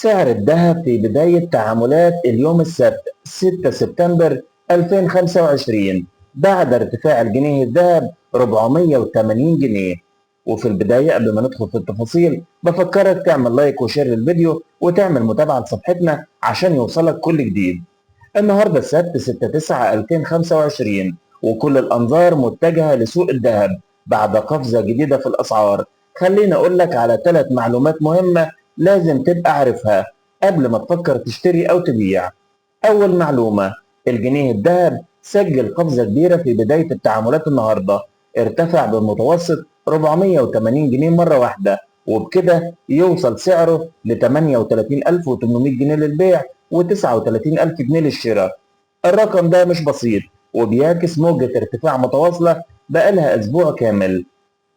سعر الذهب في بداية تعاملات اليوم السبت 6 سبتمبر 2025 بعد ارتفاع الجنيه الذهب 480 جنيه. وفي البداية قبل ما ندخل في التفاصيل بفكرك تعمل لايك وشير للفيديو وتعمل متابعة لصفحتنا عشان يوصلك كل جديد. النهاردة السبت 6/9/2025 وكل الأنظار متجهة لسوق الذهب بعد قفزة جديدة في الأسعار. خليني أقول لك على 3 معلومات مهمة لازم تبقى عارفها قبل ما تفكر تشتري أو تبيع. أول معلومة، الجنيه الذهب سجل قفزة كبيرة في بداية التعاملات النهاردة، ارتفع بمتوسط 480 جنيه مرة واحدة، وبكده يوصل سعره ل 38800 جنيه للبيع و39000 جنيه للشراء. الرقم ده مش بسيط وبيعكس موجة ارتفاع متواصلة بقالها أسبوع كامل.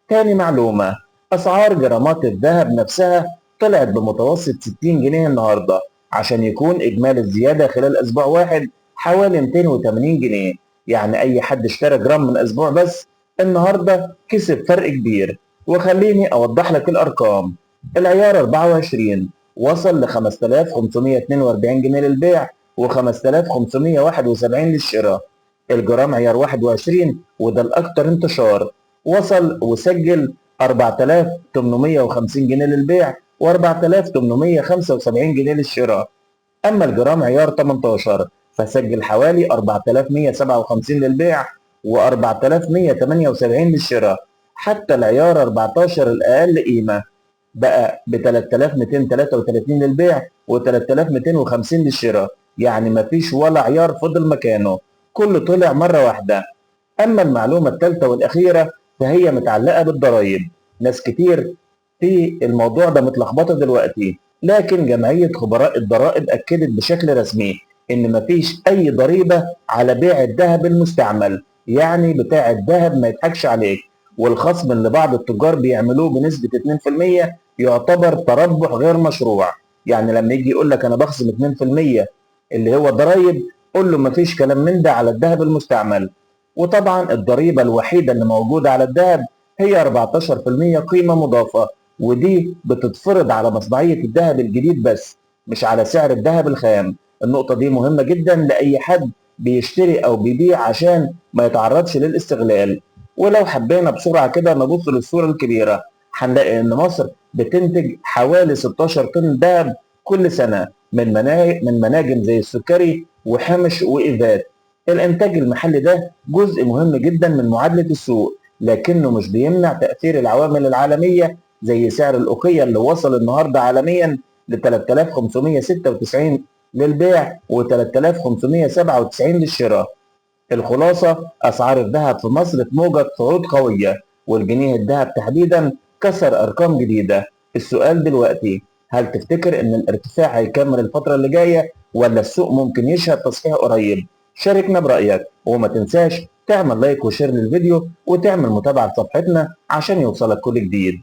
تاني معلومة، أسعار جرامات الذهب نفسها طلعت بمتوسط 60 جنيه النهاردة عشان يكون إجمالي الزيادة خلال أسبوع واحد حوالي 280 جنيه. يعني أي حد اشترى جرام من أسبوع بس النهاردة كسب فرق كبير. وخليني أوضح لك الأرقام. العيار 24 وصل ل 5542 جنيه للبيع و5571 للشراء. الجرام عيار 21 وده الأكثر انتشار وصل وسجل 4850 جنيه للبيع و4875 جنيه للشراء. أما الجرام عيار 18 فسجل حوالي 4157 للبيع و4178 للشراء. حتى العيار 14 الأقل قيمة بقى ب 3233 للبيع و3250 للشراء. يعني مفيش ولا عيار فضل مكانه، كله طلع مرة واحدة. أما المعلومة الثالثة والأخيرة فهي متعلقة بالضرائب. ناس كتير في الموضوع ده متلخبطة دلوقتي، لكن جمعية خبراء الضرائب أكدت بشكل رسمي إن مفيش أي ضريبة على بيع الذهب المستعمل. يعني بتاع الذهب ما يضحكش عليك، والخصم اللي بعض التجار بيعملوه بنسبة 2% يعتبر تربح غير مشروع. يعني لما يجي يقول لك أنا بخصم 2% اللي هو ضرايب، قول له مفيش كلام من ده على الذهب المستعمل. وطبعا الضريبة الوحيدة اللي موجودة على الذهب هي 14% قيمة مضافة، ودي بتتفرض على مصنعية الذهب الجديد بس، مش على سعر الذهب الخام. النقطة دي مهمة جدا لأي حد بيشتري أو بيبيع عشان ما يتعرضش للاستغلال. ولو حبينا بسرعة كده نبص للصورة الكبيرة هنلاقي إن مصر بتنتج حوالي 16 طن ذهب كل سنة من مناجم زي السكري وحمش وإيفات. الإنتاج المحلي ده جزء مهم جدا من معادلة السوق، لكنه مش بيمنع تأثير العوامل العالمية زي سعر الأوقية اللي وصل النهارده عالميا ل 3596 للبيع و3597 للشراء. الخلاصة، أسعار الذهب في مصر في موجة صعود قوية، والجنيه الذهب تحديدا كسر أرقام جديدة. السؤال دلوقتي، هل تفتكر إن الارتفاع هيكمل الفترة اللي جاية ولا السوق ممكن يشهد تصحيح قريب؟ شاركنا برأيك وما تنساش تعمل لايك وشير للفيديو وتعمل متابعة لصفحتنا عشان يوصلك كل جديد.